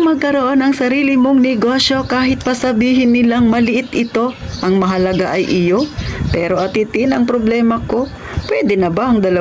magkaroon ng sarili mong negosyo kahit pa sabihin nilang maliit ito? Ang mahalaga ay iyo. Pero atitin, ang problema ko, pwede na ba ang 2,000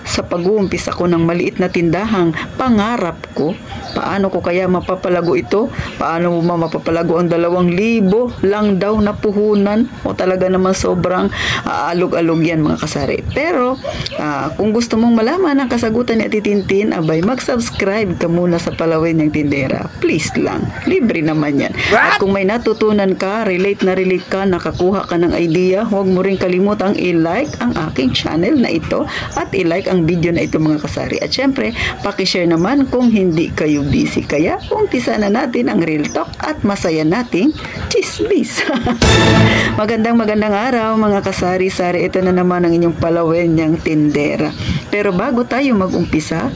sa pag-uumpisa ko ng maliit na tindahang pangarap ko? Paano ko kaya mapapalago ito? Paano mo mapapalago ang 2,000 lang daw na puhunan? O talaga naman sobrang alog-alog yan mga kasari. Pero kung gusto mong malaman ang kasagutan ni Ate Tintin, abay mag-subscribe ka muna sa Palawin ng Tindera. Please lang. Libre naman yan. At kung may natutunan ka, relate na relate ka, nakakuha ka ng idea, huwag mo rin kalimutang i-like ang aking channel na ito at i-like ang video na ito mga kasari. At syempre, pakishare naman kung hindi kayo busy. Kaya, umpisa na natin ang real talk at masaya nating chismis. Magandang araw mga kasari-sari. Ito na naman ang inyong Palawin ng Tindera. Pero bago tayo mag-umpisa,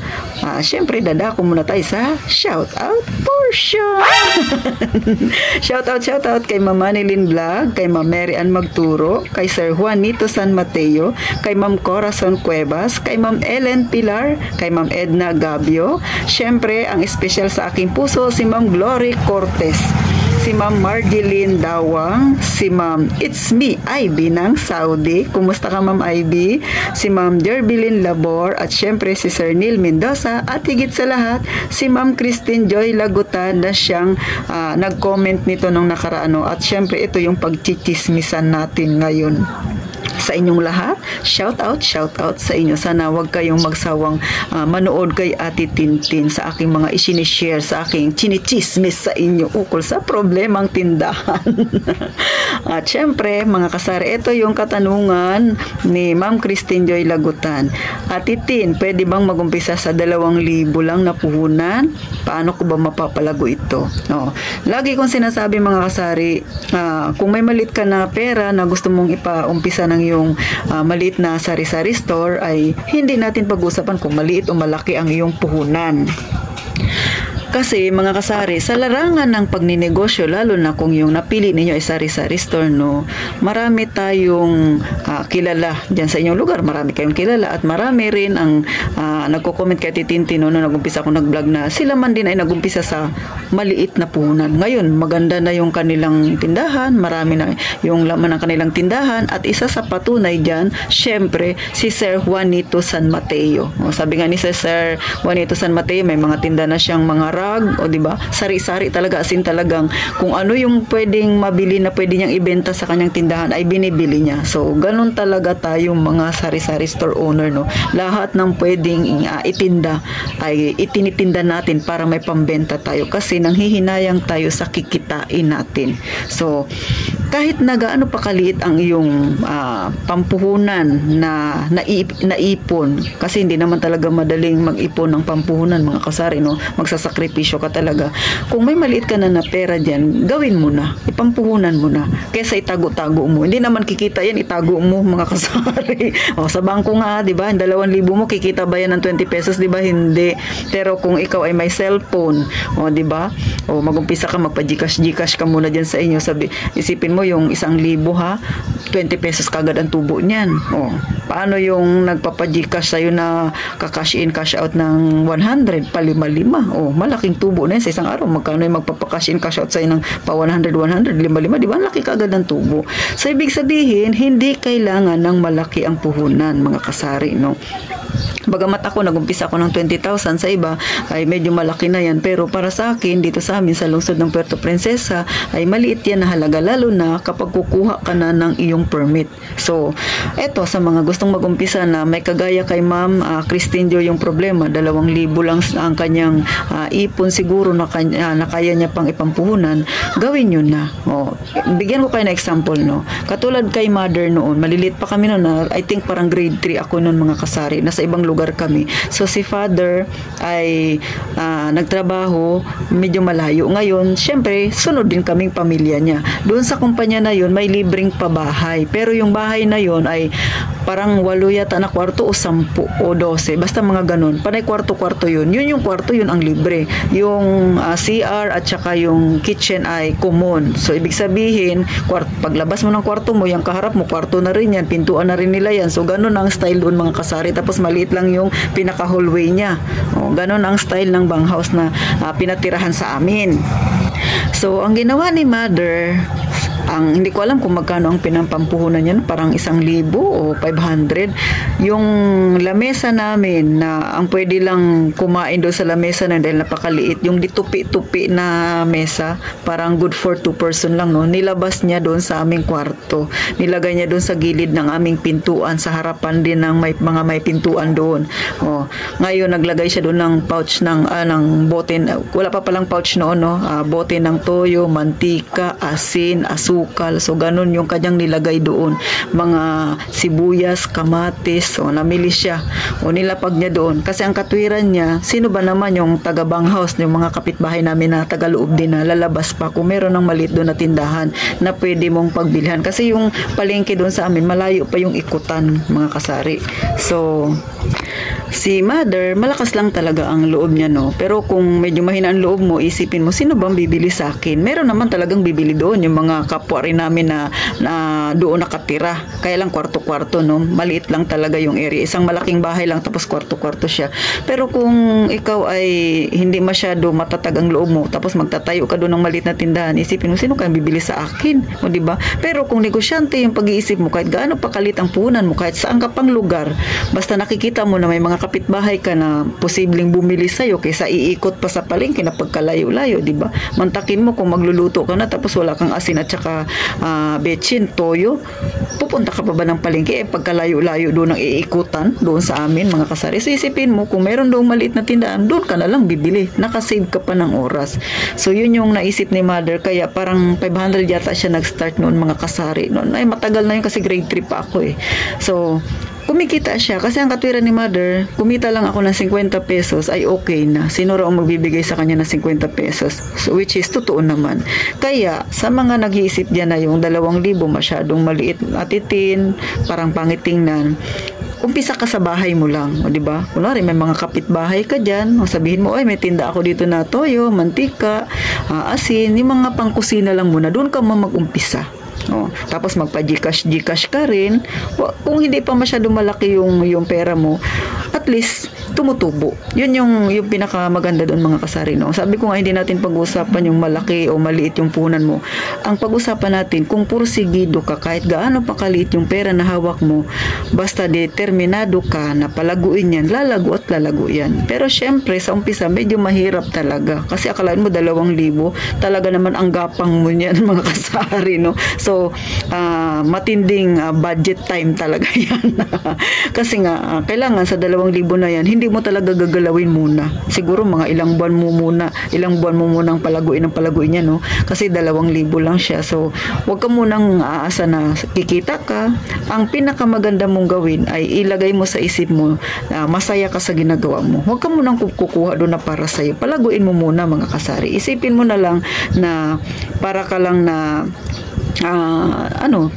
syempre dadako muna tayo sa shoutout portion. Shoutout kay Ma'am Manilyn Vlog, kay Ma'am Mary Ann Magturo, kay Sir Juanito San Mateo, kay Ma'am Corazon Cuevas, kay Ma'am Ellen Pilar, kay Ma'am Edna Gabio. Syempre, ang espesyal sa aking puso, si Ma'am Glory Cortez, si Ma'am Marjeline Dawang, si Ma'am It's Me, Ivy ng Saudi. Kumusta ka Ma'am Ivy? Si Ma'am Derbilin Labor at syempre si Sir Neil Mendoza at higit sa lahat si Ma'am Christine Joy Lagutan na siyang nag-comment nito nung nakaraan. At syempre ito yung pagchichismisan natin ngayon. Sa inyong lahat, shout out sa inyo. Sana wag kayong magsawang manood kay Ate Tintin sa aking mga isinishare, sa aking chinichismis sa inyo ukol sa problemang tindahan. At syempre, mga kasari, ito yung katanungan ni Ma'am Christine Joy Lagutan. Ate Tin, pwede bang magumpisa sa 2,000 lang na puhunan? Paano ko ba mapapalago ito? No. Lagi kong sinasabi mga kasari, kung may malit ka na pera na gusto mong ipaumpisa ng yung maliit na sari-sari store, ay hindi natin pag-usapan kung maliit o malaki ang iyong puhunan. Kasi mga kasari, sa larangan ng pagninegosyo, lalo na kung yung napili ninyo ay sari-sari store, no, marami tayong kilala dyan sa inyong lugar. Marami kayong kilala at marami rin ang nagko-comment kay Titintin no, nag-umpisa ako nag-vlog na sila man din ay nag-umpisa sa maliit na puhunan. Ngayon, maganda na yung kanilang tindahan, marami na yung laman ng kanilang tindahan at isa sa patunay dyan, syempre, si Sir Juanito San Mateo. O, sabi nga ni Sir Juanito San Mateo, may mga tinda na siyang mga rag, o diba, sari-sari talaga, asin talagang kung ano yung pwedeng mabili na pwede niyang ibenta sa kanyang tindahan ay binibili niya. So, ganun talaga tayong mga sari-sari store owner, no. Lahat ng pwedeng itinda ay itinitinda natin para may pambenta tayo kasi nanghihinayang tayo sa kikitain natin. So, kahit na gaano pa kaliit ang iyong pampuhunan na naipon, kasi hindi naman talaga madaling mag-ipon ng pampuhunan mga kasari, no? Magsasakripisyo ka talaga. Kung may maliit ka na pera dyan, gawin mo na, ipampuhunan mo na, kesa itago-tago mo. Hindi naman kikita yan, itago mo mga kasari. O, sa bangko nga, di ba, 2,000 mo, kikita ba yan ng 20 pesos, di ba? Hindi. Pero kung ikaw ay may cellphone, o, di ba? O, magumpisa ka, magpa-Gcash ka muna dyan sa inyo. Isipin mo yung 1,000 ha, 20 pesos kagad ang tubo niyan. O, paano yung nagpapa-Gcash sa'yo na ka-cash in, cash out ng 100, pa 5-5? O, malaking tubo na yan sa isang araw. Magkano yung magpapa-cash in, cash out sa'yo ng pa 100, 5-5? Di ba? Laki kagad ang tubo. So, ibig sabihin, hindi kailangan ng malaki ang puhunan, mga kasari, no? Bagamat ako, nag-umpisa ako ng 20,000, sa iba ay medyo malaki na yan. Pero para sa akin, dito sa amin, sa lungsod ng Puerto Princesa, ay maliit yan na halaga, lalo na kapag kukuha ka na ng iyong permit. So, eto, sa mga gustong mag-umpisa na may kagaya kay Ma'am Christine Jo yung problema, 2,000 lang ang kanyang ipon siguro na kaya niya pang ipampuhunan, gawin nyo na. O, bigyan ko kayo na example, no? Katulad kay Mother noon, malilit pa kami noon, I think parang grade 3 ako noon mga kasari, nasa ibang lugar kami. So, si Father ay nagtrabaho, medyo malayo. Ngayon, syempre, sunod din kaming pamilya niya. Doon sa kumpanya na yun, may libreng pabahay. Pero yung bahay na yun ay parang 8 yata na kwarto o 10 o 12, basta mga ganun. Panay kwarto-kwarto yun. Yun yung kwarto, yun ang libre. Yung CR at saka yung kitchen ay common. So, ibig sabihin, paglabas mo ng kwarto mo, yung kaharap mo, kwarto na rin yan, pintuan na rin nila yan. So, ganun ang style doon mga kasari. Tapos, maliit lang yung pinaka-hallway niya. O, ganun ang style ng banghouse na pinatirahan sa amin. So, ang ginawa ni Mother, hindi ko alam kung magkano ang pinampampuhunan niyan, parang 1,000 o 500. Yung lamesa namin na ang pwede lang kumain doon sa lamesa na dahil napakaliit, yung ditupi-tupi na mesa, parang good for 2 person lang, no? Nilabas niya doon sa aming kwarto. Nilagay niya doon sa gilid ng aming pintuan, sa harapan din ng mga may pintuan doon. Oh, ngayon naglagay siya doon ng pouch ng bote, wala pa palang pouch noon, no? Bote ng toyo, mantika, asin, asukal. So, ganun yung kanyang nilagay doon. Mga sibuyas, kamatis. So, namili siya. O, nilapag niya doon. Kasi ang katwiran niya, sino ba naman yung taga-banghouse, yung mga kapitbahay namin na taga-loob din na lalabas pa kung meron ng maliit doon na tindahan na pwede mong pagbilhan. Kasi yung palengke doon sa amin, malayo pa yung ikutan, mga kasari. So, si Mother, malakas lang talaga ang loob niya, no? Pero kung medyo mahina ang loob mo, isipin mo, sino bang bibili sa akin? Meron naman talagang bibili doon, yung mga kapwa rin namin na doon nakatira. Kaya lang kwarto-kwarto, no? Maliit lang talaga yung area. Isang malaking bahay lang, tapos kwarto-kwarto siya. Pero kung ikaw ay hindi masyado matatag ang loob mo, tapos magtatayo ka doon ng maliit na tindahan, isipin mo, sino kang bibili sa akin? O, diba? Pero kung negosyante yung pag-iisip mo, kahit gaano pa kalit ang punan mo, kahit saan ka pang lugar, basta nakikita mo na may mga kapitbahay ka na posibleng bumili sa'yo kaysa iikot pa sa palengke na pagkalayo-layo, di ba? Mantakin mo kung magluluto ka na tapos wala kang asin at saka betchin, toyo, pupunta ka pa ba ng palengke pagkalayo-layo doon ang iikutan doon sa amin, mga kasari. So, isipin mo, kung meron doon maliit na tindahan, doon ka na lang bibili. Nakasave ka pa ng oras. So, yun yung naisip ni Mother. Kaya parang 500 yata siya nag-start noon, mga kasari. Noon ay matagal na yun kasi grade 3 pa ako eh. So, kumikita siya kasi ang katwiran ni Mother, kumita lang ako ng 50 pesos ay okay na. Sino raw ang magbibigay sa kanya ng 50 pesos? So, which is totoo naman. Kaya sa mga nag-iisip diyan na yung 2,000 masyadong maliit at itin, parang pangit tingnan, umpisa ka sa bahay mo lang, o di ba? Kunwari may mga kapitbahay ka diyan, o sabihin mo, ay may tinda ako dito na toyo, mantika, asin, yung mga pangkusina lang muna, doon ka mag-umpisa. Oh, tapos magpa-Gcash ka rin. Kung hindi pa masyado malaki yung pera mo, at least tumutubo. Yun yung pinakamaganda doon, mga kasari, no? Sabi ko nga, hindi natin pag-usapan yung malaki o maliit yung punan mo. Ang pag-usapan natin, kung pursigido ka, kahit gaano pa kaliit yung pera na hawak mo, basta determinado ka na palaguin yan, lalago at lalago yan. Pero syempre, sa umpisa, medyo mahirap talaga. Kasi akalaan mo 2,000, talaga naman ang gapang mo niyan, mga kasari, no? So, matinding budget time talaga yan. Kasi nga, kailangan sa 2,000 na yan, hindi mo talaga gagalawin muna. Siguro mga ilang buwan mo munang palaguin yan, no? Kasi 2,000 lang siya. So, huwag ka munang aasa na kikita ka. Ang pinakamaganda mong gawin ay ilagay mo sa isip mo na masaya ka sa ginagawa mo. Huwag ka munang kukuha doon na para sa'yo. Palaguin mo muna, mga kasari. Isipin mo na lang na para ka lang na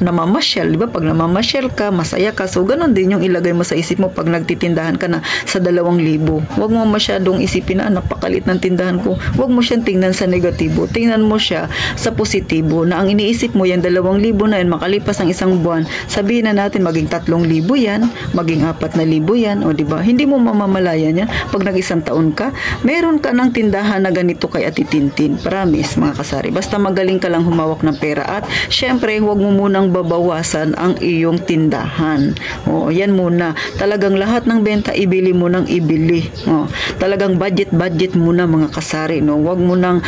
namamasyal, di ba? Pag namamasyal ka, masaya ka. So, ganun din yung ilagay mo sa isip mo pag nagtitindahan ka na sa 2,000. Huwag mo masyadong isipin na napakalit ng tindahan ko. Huwag mo siyang tingnan sa negatibo. Tingnan mo siya sa positibo na ang iniisip mo yung 2,000 na yun, makalipas ang isang buwan, sabihin na natin maging 3,000 yan, maging 4,000 yan, o di ba? Hindi mo mamamalayan yan. Pag nag-isang taon ka, meron ka ng tindahan na ganito kay Ate Tintin. Promise, mga kasari. Basta magaling ka lang humawak ng pera at syempre, huwag mo munang babawasan ang iyong tindahan. O, yan muna. Talagang lahat ng benta, ibili mo nang ibili. O, talagang budget muna, mga kasari. No? Huwag mo nang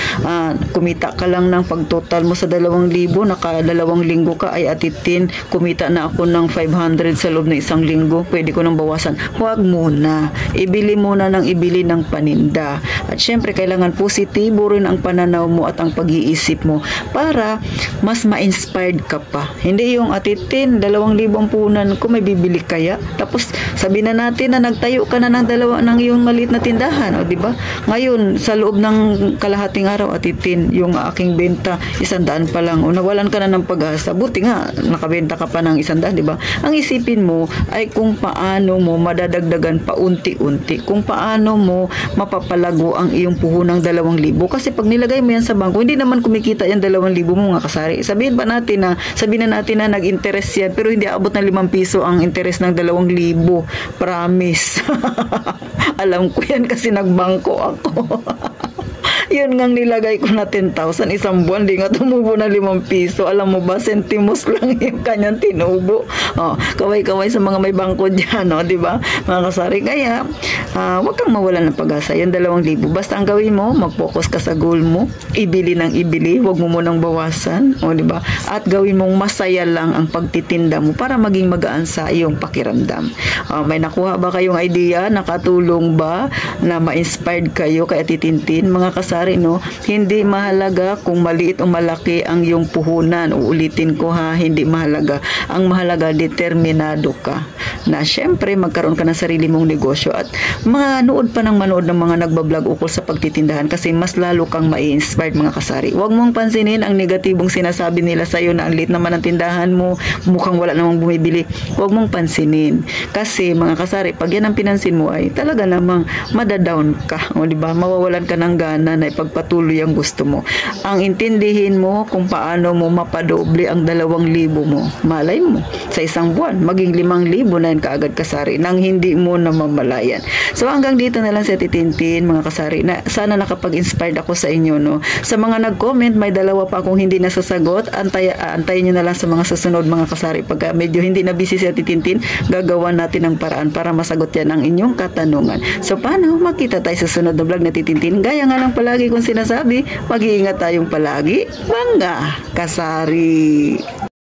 kumita ka lang ng pagtotal mo sa 2,000, naka 2 linggo ka, ay atitin, kumita na ako ng 500 sa loob ng isang linggo, pwede ko nang bawasan. Huwag muna. Ibili muna ng ibili ng paninda. At syempre, kailangan positibo rin ang pananaw mo at ang pag-iisip mo para mas ma-enjoy inspired ka pa. Hindi yung atitin, 2,000 ang punan ko, may bibili kaya? Tapos sabi na natin na nagtayo ka na ng yung maliit na tindahan, o di ba? Ngayon, sa loob ng kalahating araw, atitin, yung aking benta, 100 pa lang. O nawalan ka na ng pag-asa. Buti nga, nakabenta ka pa ng 100, di ba? Ang isipin mo ay kung paano mo madadagdagan pa unti-unti. Kung paano mo mapapalago ang iyong puhunang 2,000. Kasi pag nilagay mo yan sa bangko, hindi naman kumikita yan 2,000 mo, mga kasari. Sabihin na natin na nag-interest yan, pero hindi abot ng 5 piso ang interest ng 2,000. Promise. Alam ko yan kasi nagbangko ako. Yun ngang nilagay ko na 10,000 isang buwan, di nga tumubo na 5 piso. Alam mo ba, sentimos lang yung kanyang tinubo. Kaway-kaway sa mga may bangko dyan, di ba? Mga kasari, kaya wag kang mawalan ng pag-asa. Yung 2,000, basta ang gawin mo, mag-focus ka sa goal mo, ibili ng ibili, wag mo munang bawasan, di ba? At gawin mong masaya lang ang pagtitinda mo para maging magaan sa iyong pakiramdam. May nakuha ba kayong idea? Nakatulong ba na ma-inspired kayo kay Titintin? Mga kasari, hindi mahalaga kung maliit o malaki ang iyong puhunan. Uulitin ko hindi mahalaga. Ang mahalaga, determinado ka. Na syempre, magkaroon ka ng sarili mong negosyo at manood pa ng manood ng mga nagbablog ukol sa pagtitindahan kasi mas lalo kang ma-inspired, mga kasari. Huwag mong pansinin ang negatibong sinasabi nila sa'yo na ang liit naman ang tindahan mo, mukhang wala namang bumibili. Huwag mong pansinin. Kasi, mga kasari, pag yan ang pinansin mo ay talaga namang madadown ka. Diba? Mawawalan ka ng gana na ipagpatuloy ang gusto mo. Ang intindihin mo kung paano mo mapadoble ang 2,000 mo. Malay mo, sa isang buwan, maging 5,000 na yan kaagad, kasari, nang hindi mo namamalayan. So hanggang dito na lang sa Titintin, mga kasari. Sana nakapag-inspired ako sa inyo. Sa mga nag-comment, may 2 pa akong hindi nasasagot. Antayin nyo na lang sa mga susunod, mga kasari. Pagka medyo hindi na busy sa Titintin, gagawa natin ng paraan para masagot yan ang inyong katanungan. So paano? Makita tayo sa sunod na vlog na Titintin. Gaya nga lang palagi kong sinasabi, mag-iingat tayong palagi, mga kasari.